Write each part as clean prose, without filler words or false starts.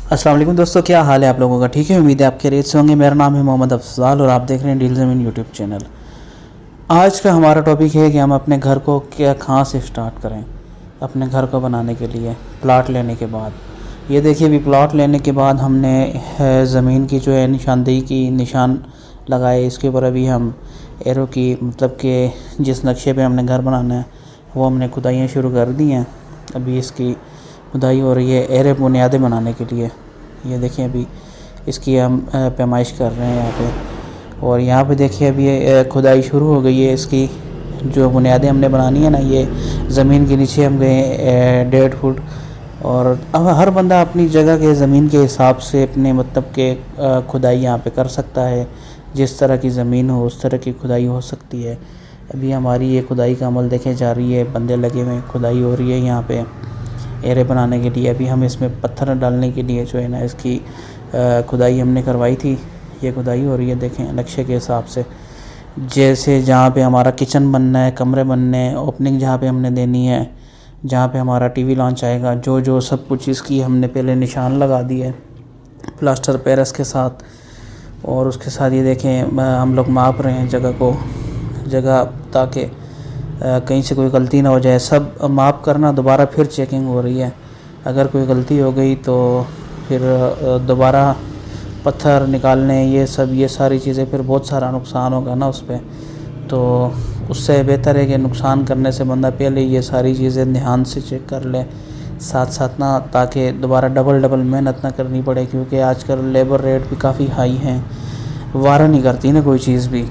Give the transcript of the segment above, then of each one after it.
अस्सलाम वालेकुम दोस्तों, क्या हाल है आप लोगों का? ठीक है, उम्मीद है आप खैरियत से होंगे। मेरा नाम है मोहम्मद अफजाल और आप देख रहे हैं डील ज़मीन यूट्यूब चैनल। आज का हमारा टॉपिक है कि हम अपने घर को कहाँ से स्टार्ट करें। अपने घर को बनाने के लिए प्लाट लेने के बाद, ये देखिए अभी प्लाट लेने के बाद हमने ज़मीन की जो है निशानदेही की निशान लगाए। इसके ऊपर अभी हम एरो की मतलब कि जिस नक्शे पे हमने घर बनाना है वो हमने खुदाइयाँ शुरू कर दी हैं। अभी इसकी खुदाई हो रही है एरे बुनियादें बनाने के लिए। ये देखिए अभी इसकी हम पैमाइश कर रहे हैं यहाँ पे। और यहाँ पे देखिए अभी खुदाई शुरू हो गई है। इसकी जो बुनियादें हमने बनानी है ना, ये ज़मीन के नीचे हम गए 1.5 फुट। और अब हर बंदा अपनी जगह के ज़मीन के हिसाब से अपने मतलब के खुदाई यहाँ पे कर सकता है। जिस तरह की ज़मीन हो उस तरह की खुदाई हो सकती है। अभी हमारी ये खुदाई का अमल देखे जा रही है, बंदे लगे हुए हैं, खुदाई हो रही है यहाँ पे एरे बनाने के लिए। अभी हम इसमें पत्थर डालने के लिए जो है ना इसकी खुदाई हमने करवाई थी। ये खुदाई हो रही है, देखें नक्शे के हिसाब से। जैसे जहाँ पे हमारा किचन बनना है, कमरे बनने हैं, ओपनिंग जहाँ पे हमने देनी है, जहाँ पे हमारा टीवी लॉन्च आएगा, जो जो सब कुछ इसकी हमने पहले निशान लगा दी है प्लास्टर पेरिस के साथ। और उसके साथ ये देखें हम लोग माप रहे हैं जगह ताकि कहीं से कोई गलती ना हो जाए। सब माप करना, दोबारा फिर चेकिंग हो रही है। अगर कोई गलती हो गई तो फिर दोबारा पत्थर निकालने, ये सारी चीज़ें, फिर बहुत सारा नुकसान होगा ना उस पर। तो उससे बेहतर है कि नुकसान करने से बंदा पहले ये सारी चीज़ें ध्यान से चेक कर ले साथ साथ ना, ताकि दोबारा डबल मेहनत ना करनी पड़े। क्योंकि आजकल लेबर रेट भी काफ़ी हाई हैं, वारा नहीं करती ना कोई चीज़ भी।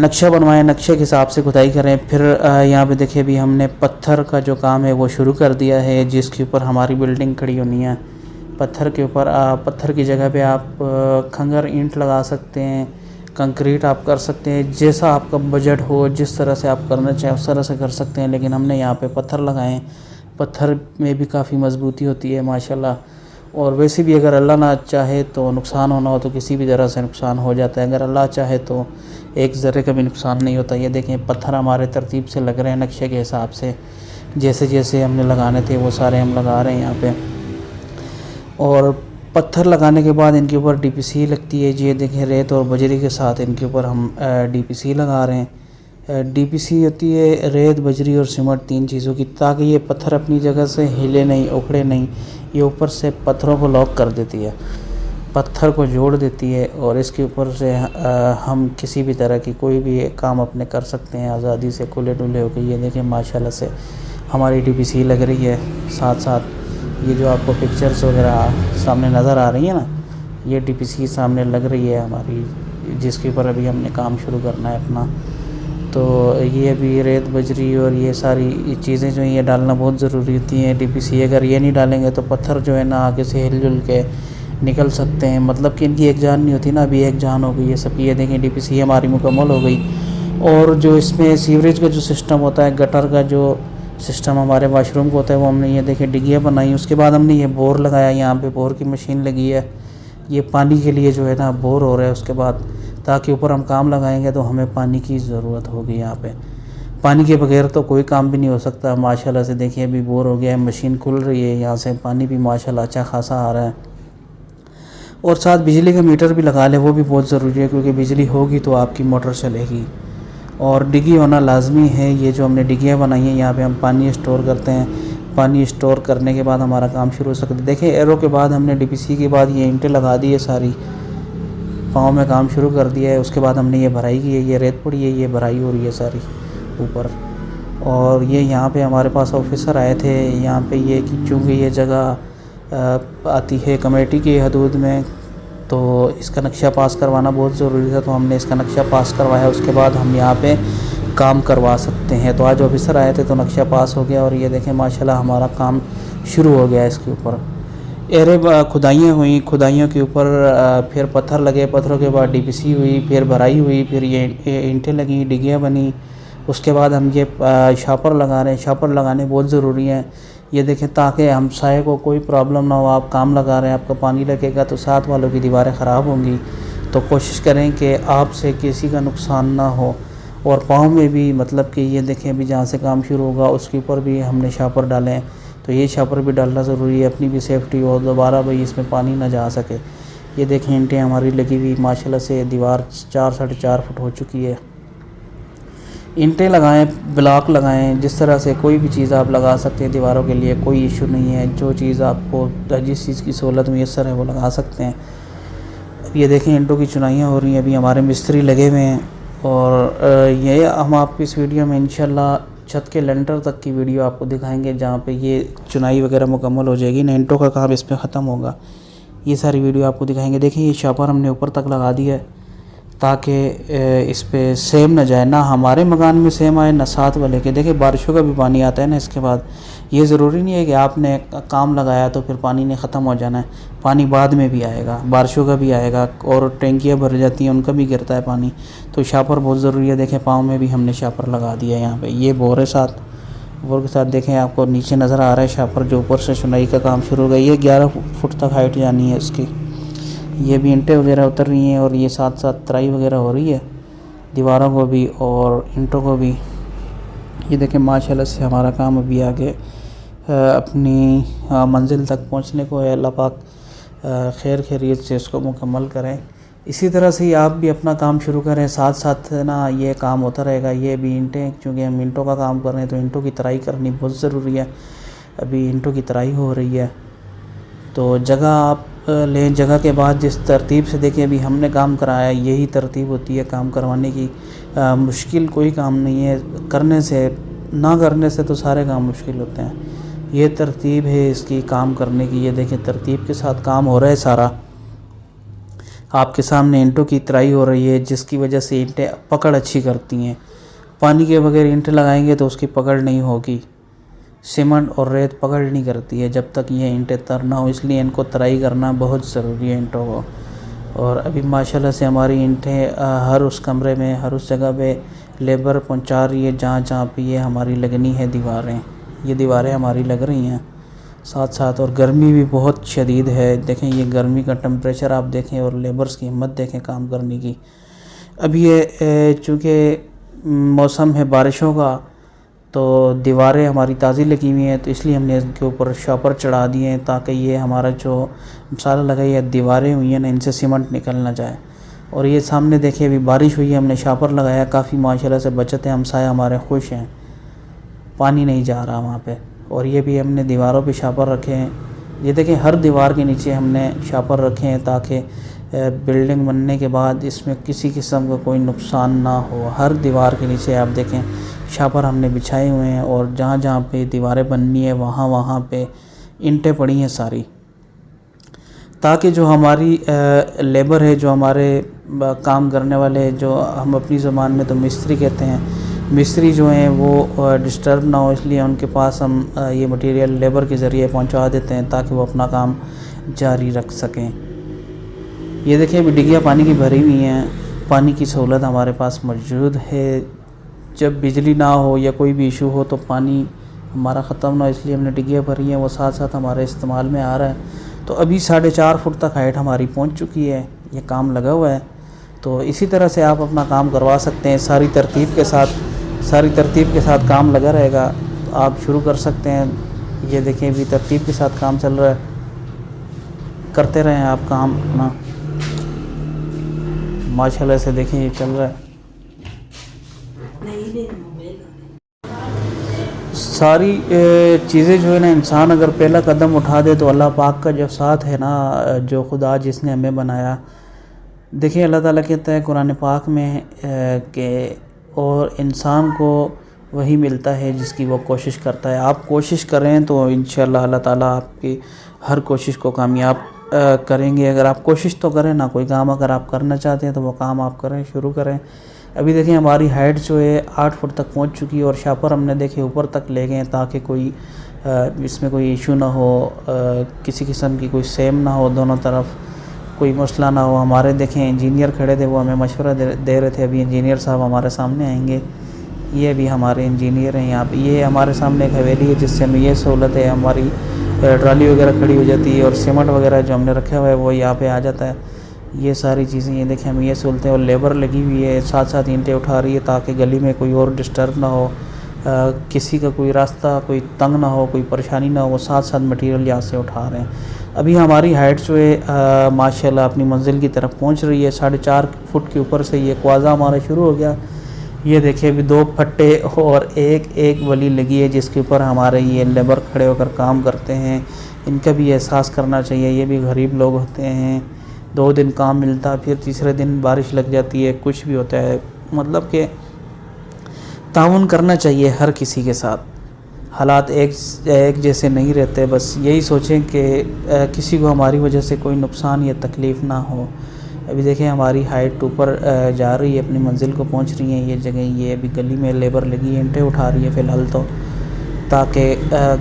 नक्शा बनवाएं, नक्शे के हिसाब से खुदाई करें। फिर यहाँ पे देखिए अभी हमने पत्थर का जो काम है वो शुरू कर दिया है, जिसके ऊपर हमारी बिल्डिंग खड़ी होनी है। पत्थर के ऊपर पत्थर की जगह पे आप खंगर ईंट लगा सकते हैं, कंक्रीट आप कर सकते हैं। जैसा आपका बजट हो, जिस तरह से आप करना चाहें उस तरह से कर सकते हैं। लेकिन हमने यहाँ पे पत्थर लगाए। पत्थर में भी काफ़ी मजबूती होती है माशाल्लाह। और वैसे भी अगर अल्लाह ना चाहे तो नुकसान होना हो तो किसी भी तरह से नुकसान हो जाता है। अगर अल्लाह चाहे तो एक ज़र्रे का भी नुकसान नहीं होता। ये देखें पत्थर हमारे तरतीब से लग रहे हैं नक्शे के हिसाब से। जैसे जैसे हमने लगाने थे वो सारे हम लगा रहे हैं यहाँ पे। और पत्थर लगाने के बाद इनके ऊपर डीपीसी लगती है। ये देखें रेत और बजरी के साथ इनके ऊपर हम डीपीसी लगा रहे हैं। डीपीसी होती है रेत, बजरी और सीमेंट, 3 चीज़ों की, ताकि ये पत्थर अपनी जगह से हिले नहीं, उखड़े नहीं। ये ऊपर से पत्थरों को लॉक कर देती है, पत्थर को जोड़ देती है। और इसके ऊपर से हम किसी भी तरह की कोई भी काम अपने कर सकते हैं आज़ादी से, खुले डुले होकर। ये देखें माशाल्लाह से हमारी डीपीसी लग रही है। साथ साथ ये जो आपको पिक्चर्स वगैरह सामने नज़र आ रही है ना, ये डीपीसी सामने लग रही है हमारी, जिसके ऊपर अभी हमने काम शुरू करना है अपना। तो ये अभी रेत, बजरी और ये सारी चीज़ें जो हैं ये डालना बहुत ज़रूरी होती हैं। डीपीसी अगर ये नहीं डालेंगे तो पत्थर जो है ना आगे से हिलजुल के निकल सकते हैं। मतलब कि इनकी एक जान नहीं होती ना, अभी एक जान हो गई ये सब। ये देखें डीपीसी हमारी मुकम्मल हो गई। और जो इसमें सीवरेज का जो सिस्टम होता है, गटर का जो सिस्टम हमारे वाशरूम को होता है, वो हमने ये देखें डिग्गियाँ बनाई। उसके बाद हमने ये बोर लगाया, यहाँ पे बोर की मशीन लगी है। ये पानी के लिए जो है ना बोर हो रहा है। उसके बाद ताकि ऊपर हम काम लगाएंगे तो हमें पानी की ज़रूरत होगी। यहाँ पे पानी के बगैर तो कोई काम भी नहीं हो सकता। माशाल्लाह से देखिए अभी बोर हो गया है, मशीन खुल रही है, यहाँ से पानी भी माशाल्लाह अच्छा खासा आ रहा है। और साथ बिजली का मीटर भी लगा ले, वो भी बहुत ज़रूरी है, क्योंकि बिजली होगी तो आपकी मोटर चलेगी। और डिग्गी होना लाजमी है। ये जो हमने डिग्गियाँ बनाई हैं यहाँ पे हम पानी स्टोर करते हैं। पानी स्टोर करने के बाद हमारा काम शुरू हो सकता है। देखिए एरो के बाद हमने डीपीसी के बाद ये ईंटें लगा दी है, सारी पाँव में काम शुरू कर दिया है। उसके बाद हमने ये भराई की है, ये रेत पड़ी है, ये भराई हो रही है सारी ऊपर। और ये यहाँ पे हमारे पास ऑफिसर आए थे यहाँ पे, ये कि चूँकि ये जगह आती है कमेटी की हदूद में, तो इसका नक्शा पास करवाना बहुत ज़रूरी था। तो हमने इसका नक्शा पास करवाया, उसके बाद हम यहाँ पे काम करवा सकते हैं। तो आज ऑफिसर आए थे तो नक्शा पास हो गया। और ये देखें माशाल्लाह हमारा काम शुरू हो गया इसके ऊपर। एरे खुदाइयाँ हुई, खुदाइयों के ऊपर फिर पत्थर लगे, पत्थरों के बाद डीपीसी हुई, फिर भराई हुई, फिर ये ईंटें लगी, डिग्गियाँ बनी। उसके बाद हम ये शापर लगा रहे हैं। शापर लगाने बहुत ज़रूरी हैं। ये देखें ताकि हमसाये को कोई प्रॉब्लम ना हो। आप काम लगा रहे हैं, आपका पानी लगेगा तो साथ वालों की दीवारें ख़राब होंगी। तो कोशिश करें कि आपसे किसी का नुकसान ना हो। और पाँव में भी मतलब कि ये देखें अभी जहाँ से काम शुरू होगा उसके ऊपर भी हमने शापर डालें तो ये शापर भी डालना ज़रूरी है, अपनी भी सेफ्टी हो, दोबारा भाई इसमें पानी ना जा सके। ये देखें ईंटें हमारी लगी हुई माशाल्लाह से, दीवार 4 साढ़े 4 फुट हो चुकी है। ईंटें लगाएं, ब्लॉक लगाएं, जिस तरह से कोई भी चीज़ आप लगा सकते हैं दीवारों के लिए, कोई इशू नहीं है। जो चीज़ आपको जिस चीज़ की सहूलत मुयसर है वो लगा सकते हैं। ये देखें ईंटों की चुनाइयाँ हो रही हैं, अभी हमारे मिस्त्री लगे हुए हैं। और ये हम आपको इस वीडियो में इंशाल्लाह छत के लेंटर तक की वीडियो आपको दिखाएंगे, जहाँ पे ये चुनाई वगैरह मुकम्मल हो जाएगी, ईंटों का काम इस पर ख़त्म होगा। ये सारी वीडियो आपको दिखाएंगे। देखिए ये शापर हमने ऊपर तक लगा दिया है ताकि इस पे सेम ना जाए, ना हमारे मकान में सेम आए ना साथ वाले के। देखिए बारिशों का भी पानी आता है ना इसके बाद, ये ज़रूरी नहीं है कि आपने काम लगाया तो फिर पानी ने ख़त्म हो जाना है। पानी बाद में भी आएगा, बारिशों का भी आएगा, और टैंकियाँ भर जाती हैं उनका भी गिरता है पानी। तो शापर बहुत ज़रूरी है। देखें पाँव में भी हमने शापर लगा दिया है यहाँ पे। ये बोर है साथ, बोर के साथ देखें आपको नीचे नज़र आ रहा है शापर, जो ऊपर से चुनाई का काम शुरू हो गया। ये 11 फुट तक हाइट जानी है इसकी। ये भी ईंटें वगैरह उतर रही हैं, और ये साथ साथ तराई वगैरह हो रही है दीवारों को भी और ईंटों को भी। ये देखें माशाल्लाह से हमारा काम अभी आगे अपनी मंजिल तक पहुंचने को है। अल्लाह पाक खैर खैरियत से इसको मुकम्मल करें। इसी तरह से ही आप भी अपना काम शुरू करें, साथ साथ ना ये काम होता रहेगा। ये भी ईंटें, चूँकि हम ईंटों का काम कर रहे हैं तो ईंटों की तराई करनी बहुत ज़रूरी है। अभी ईंटों की तराई हो रही है, तो जगह आप लें। जगह के बाद जिस तरतीब से देखिए अभी हमने काम कराया, यही तरतीब होती है काम करवाने की। मुश्किल कोई काम नहीं है, करने से ना करने से तो सारे काम मुश्किल होते हैं। ये तरतीब है इसकी काम करने की। ये देखें तरतीब के साथ काम हो रहा है सारा। आपके सामने ईंटों की तराई हो रही है, जिसकी वजह से ईंटें पकड़ अच्छी करती हैं। पानी के बगैर ईंटें लगाएंगे तो उसकी पकड़ नहीं होगी। सीमेंट और रेत पकड़ नहीं करती है जब तक ये ईंटें तर ना हो, इसलिए इनको तराई करना बहुत ज़रूरी है ईंटों को। और अभी माशाल्लाह से हमारी ईंटें हर उस कमरे में, हर उस जगह पे लेबर पहुंचा रही है जहाँ जहाँ पे ये हमारी लगनी है दीवारें। ये दीवारें हमारी लग रही हैं साथ साथ। और गर्मी भी बहुत शदीद है। देखें ये गर्मी का टेम्परेचर आप देखें, और लेबर्स की हिम्मत देखें काम करने की। अभी ये चूँकि मौसम है बारिशों का, तो दीवारें हमारी ताज़ी लगी हुई हैं, तो इसलिए हमने इसके ऊपर शापर चढ़ा दिए हैं ताकि ये हमारा जो मसाला लगाई है दीवारें हुई हैं ना, इनसे सीमेंट निकल ना जाए। और ये सामने देखिए अभी बारिश हुई है, हमने शापर लगाया, काफ़ी माशाल्लाह से बचत है। हमसाया हमारे खुश हैं, पानी नहीं जा रहा वहाँ पे। और ये भी हमने दीवारों पे शापर रखे हैं। ये देखें हर दीवार के नीचे हमने शापर रखे हैं ताकि बिल्डिंग बनने के बाद इसमें किसी किस्म का कोई नुकसान ना हो। हर दीवार के नीचे आप देखें शापर हमने बिछाए हुए हैं, और जहाँ जहाँ पे दीवारें बननी है वहाँ वहाँ पे ईंटें पड़ी हैं सारी, ताकि जो हमारी लेबर है, जो हमारे काम करने वाले, जो हम अपनी ज़बान में तो मिस्त्री कहते हैं, मिस्त्री जो हैं वो डिस्टर्ब ना हो, इसलिए उनके पास हम ये मटेरियल लेबर के ज़रिए पहुंचा देते हैं ताकि वो अपना काम जारी रख सकें। ये देखिए अभी डिग्गियाँ पानी की भरी हुई हैं, पानी की सहूलत हमारे पास मौजूद है। जब बिजली ना हो या कोई भी इशू हो तो पानी हमारा ख़त्म ना हो, इसलिए हमने डिग्गियाँ भरी हैं, वो साथ साथ हमारे इस्तेमाल में आ रहा है। तो अभी 4.5 फुट तक हाइट हमारी पहुंच चुकी है, ये काम लगा हुआ है। तो इसी तरह से आप अपना काम करवा सकते हैं, सारी तरतीब के साथ काम लगा रहेगा, तो आप शुरू कर सकते हैं। ये देखें अभी तरतीब के साथ काम चल रहा है, करते रहें आप काम अपना, माशाल्लाह से देखें ये चल रहा है। सारी चीज़ें जो है ना, इंसान अगर पहला कदम उठा दे तो अल्लाह पाक का जो साथ है ना, जो खुदा जिसने हमें बनाया, देखिए अल्लाह ताला कहता है कुरान पाक में कि और इंसान को वही मिलता है जिसकी वो कोशिश करता है। आप कोशिश करें तो इंशाअल्लाह अल्लाह ताला आपकी हर कोशिश को कामयाब करेंगे। अगर आप कोशिश तो करें ना, कोई काम अगर आप करना चाहते हैं तो वो काम आप करें, शुरू करें। अभी देखिए हमारी हाइट जो है 8 फुट तक पहुंच चुकी है, और शापर हमने देखे ऊपर तक ले गए ताकि कोई इसमें कोई इशू ना हो, किसी किस्म की कोई सेम ना हो, दोनों तरफ कोई मसला ना हो। हमारे देखें इंजीनियर खड़े थे, वो हमें मशवरा दे रहे थे। अभी इंजीनियर साहब हमारे सामने आएंगे। ये भी हमारे इंजीनियर हैं यहाँ पे। ये हमारे सामने एक हवेली है जिससे हमें ये सहूलत है, हमारी ट्राली वगैरह खड़ी हो जाती है, और सीमेंट वगैरह जो हमने रखा हुआ है वो यहाँ पे आ जाता है। ये सारी चीज़ें ये देखें हमें ये सहूलतें, और लेबर लगी हुई है, साथ साथ ईंटें उठा रही है ताकि गली में कोई और डिस्टर्ब ना हो, किसी का कोई रास्ता कोई तंग ना हो, कोई परेशानी ना हो, वो साथ साथ मटेरियल यहाँ से उठा रहे हैं। अभी हमारी हाइट जो है माशाल्लाह अपनी मंजिल की तरफ पहुँच रही है। 4.5 फुट के ऊपर से ये क्वाज़ा हमारा शुरू हो गया। ये देखिए अभी 2 फट्टे और एक वली लगी है जिसके ऊपर हमारे ये लेबर खड़े होकर काम करते हैं। इनका भी एहसास करना चाहिए, ये भी गरीब लोग होते हैं। 2 दिन काम मिलता, फिर तीसरे दिन बारिश लग जाती है, कुछ भी होता है। मतलब कि ताउन करना चाहिए हर किसी के साथ। हालात एक जैसे नहीं रहते। बस यही सोचें कि किसी को हमारी वजह से कोई नुकसान या तकलीफ़ ना हो। अभी देखें हमारी हाइट ऊपर जा रही है, अपनी मंजिल को पहुंच रही है। ये जगह ये अभी गली में लेबर लगी है, ईंटें उठा रही है फ़िलहाल तो, ताकि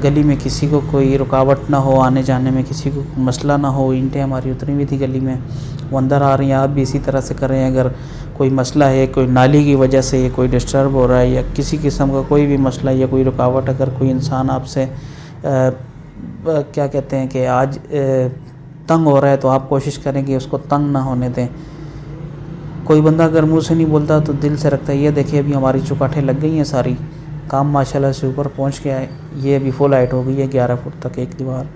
गली में किसी को कोई रुकावट ना हो, आने जाने में किसी को मसला ना हो। ईंटें हमारी उतरी हुई थी गली में, वो अंदर आ रही हैं। आप भी इसी तरह से कर रहे हैं। अगर कोई मसला है, कोई नाली की वजह से कोई डिस्टर्ब हो रहा है या किसी किस्म का कोई भी मसला या कोई रुकावट, अगर कोई इंसान आपसे क्या कहते हैं कि आज तंग हो रहा है, तो आप कोशिश करें कि उसको तंग ना होने दें। कोई बंदा अगर मुंह से नहीं बोलता तो दिल से रखता है। ये देखिए अभी हमारी चौकाठें लग गई हैं सारी, काम माशाल्लाह से ऊपर पहुंच गया है। ये अभी फुल हाइट हो गई है 11 फुट तक एक दीवार।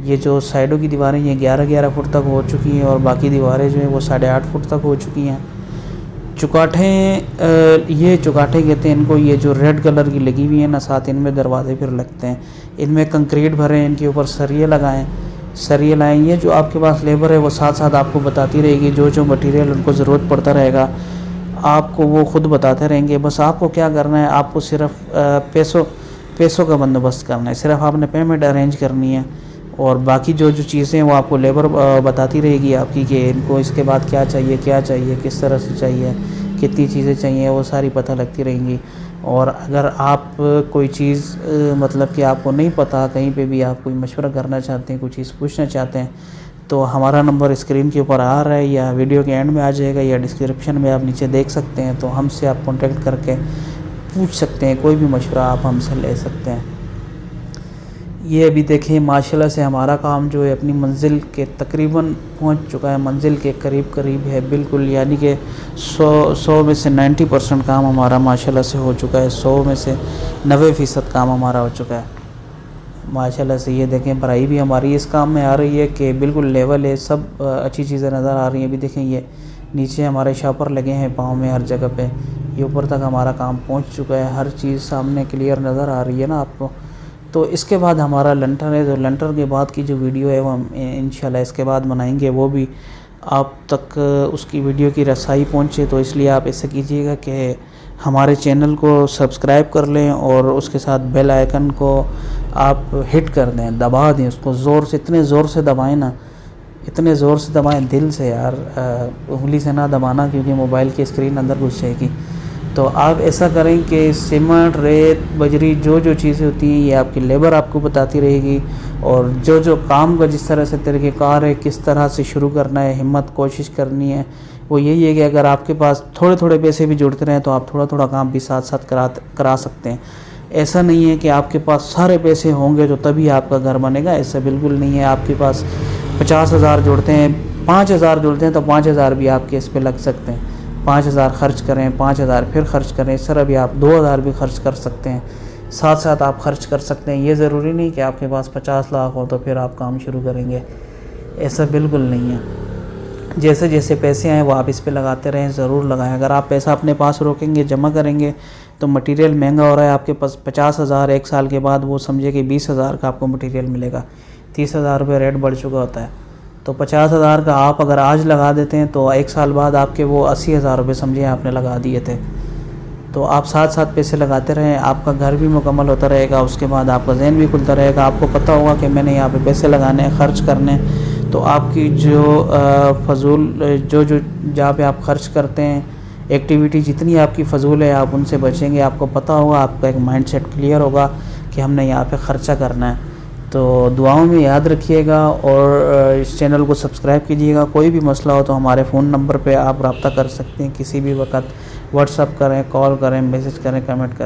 ये जो साइडों की दीवारें ये 11 फुट तक हो चुकी हैं और बाकी दीवारें जो हैं वो 8.5 फुट तक हो चुकी हैं। चौकाठें ये चौकाठें कहते हैं इनको। ये जो रेड कलर की लगी हुई है ना, साथ इनमें दरवाजे फिर लगते हैं। इनमें कंक्रीट भरे हैं, इनके ऊपर सरिये लगाएं, सरिये लाएँ। ये जो आपके पास लेबर है वो साथ साथ आपको बताती रहेगी, जो मटेरियल उनको ज़रूरत पड़ता रहेगा आपको वो ख़ुद बताते रहेंगे। बस आपको क्या करना है, आपको सिर्फ पैसों का बंदोबस्त करना है। सिर्फ आपने पेमेंट अरेंज करनी है और बाकी जो चीज़ें वो आपको लेबर बताती रहेगी आपकी, कि इनको इसके बाद क्या चाहिए, किस तरह से चाहिए, कितनी चीज़ें चाहिए, वो सारी पता लगती रहेंगी। और अगर आप कोई चीज़ मतलब कि आपको नहीं पता, कहीं पे भी आप कोई मशवरा करना चाहते हैं, कोई चीज़ पूछना चाहते हैं, तो हमारा नंबर स्क्रीन के ऊपर आ रहा है या वीडियो के एंड में आ जाएगा या डिस्क्रिप्शन में आप नीचे देख सकते हैं। तो हमसे आप कांटेक्ट करके पूछ सकते हैं, कोई भी मशवरा आप हमसे ले सकते हैं। ये अभी देखें माशाल्लाह से हमारा काम जो है अपनी मंजिल के तकरीबन पहुंच चुका है, मंजिल के करीब है बिल्कुल। यानी कि 100 में से 90% काम हमारा माशाल्लाह से हो चुका है। 100 में से 90% काम हमारा हो चुका है माशाल्लाह से। ये देखें भराई भी हमारी इस काम में आ रही है कि बिल्कुल लेवल है, सब अच्छी चीज़ें नज़र आ रही हैं। अभी देखें ये नीचे हमारे शापर लगे हैं पाँव में हर जगह पे, ये ऊपर तक हमारा काम पहुंच चुका है। हर चीज़ सामने क्लियर नज़र आ रही है ना आपको। तो इसके बाद हमारा लंटर है, तो लंटर के बाद की जो वीडियो है वो हम इंशाल्लाह इसके बाद बनाएंगे, वो भी आप तक उसकी वीडियो की रसाई पहुंचे। तो इसलिए आप ऐसा कीजिएगा कि हमारे चैनल को सब्सक्राइब कर लें और उसके साथ बेल आइकन को आप हिट कर दें, दबा दें उसको ज़ोर से, इतने ज़ोर से दबाएं ना, इतने ज़ोर से दबाएं दिल से यार, उंगली से ना दबाना क्योंकि मोबाइल की स्क्रीन अंदर घुस जाएगी। तो आप ऐसा करें कि सीमेंट, रेत, बजरी जो चीज़ें होती हैं ये आपकी लेबर आपको बताती रहेगी। और जो काम का जिस तरह से तरीक़ेकार है, किस तरह से शुरू करना है, हिम्मत कोशिश करनी है, वो यही है कि अगर आपके पास थोड़े पैसे भी जुड़ते रहें तो आप थोड़ा काम भी साथ साथ करा सकते हैं। ऐसा नहीं है कि आपके पास सारे पैसे होंगे तो तभी आपका घर बनेगा, ऐसा बिल्कुल नहीं है। आपके पास 50,000 जुड़ते हैं, 5,000 जुड़ते हैं तो 5,000 भी आपके इस पे लग सकते हैं। 5,000 खर्च करें, 5,000 फिर खर्च करें, इस तरह भी आप 2,000 भी खर्च कर सकते हैं। साथ साथ आप खर्च कर सकते हैं। ये ज़रूरी नहीं कि आपके पास 50 लाख हो तो फिर आप काम शुरू करेंगे, ऐसा बिल्कुल नहीं है। जैसे जैसे पैसे आएँ वो आप इस पे लगाते रहें, ज़रूर लगाएं। अगर आप पैसा अपने पास रोकेंगे, जमा करेंगे, तो मटेरियल महंगा हो रहा है आपके पास 50,000, एक साल के बाद वो समझे कि 20,000 का आपको मटेरियल मिलेगा। 30,000 रुपये रेट बढ़ चुका होता है। तो 50,000 का आप अगर आज लगा देते हैं तो एक साल बाद आपके वो 80,000 रुपये समझे आपने लगा दिए थे। तो आप साथ साथ पैसे लगाते रहें, आपका घर भी मुकम्मल होता रहेगा, उसके बाद आपका ज़हन भी खुलता रहेगा। आपको पता होगा कि मैंने यहाँ पे पैसे लगाने हैं, खर्च करने हैं। तो आपकी जो फजूल जो जहाँ पे आप खर्च करते हैं, एक्टिविटी जितनी आपकी फ़जूल है आप उनसे बचेंगे। आपको पता होगा, आपका एक माइंडसेट क्लियर होगा कि हमने यहाँ पे ख़र्चा करना है। तो दुआओं में याद रखिएगा और इस चैनल को सब्सक्राइब कीजिएगा। कोई भी मसला हो तो हमारे फ़ोन नंबर पे आप रब्ता कर सकते हैं, किसी भी वक्त व्हाट्सअप करें, कॉल करें, मैसेज करें, कमेंट करें।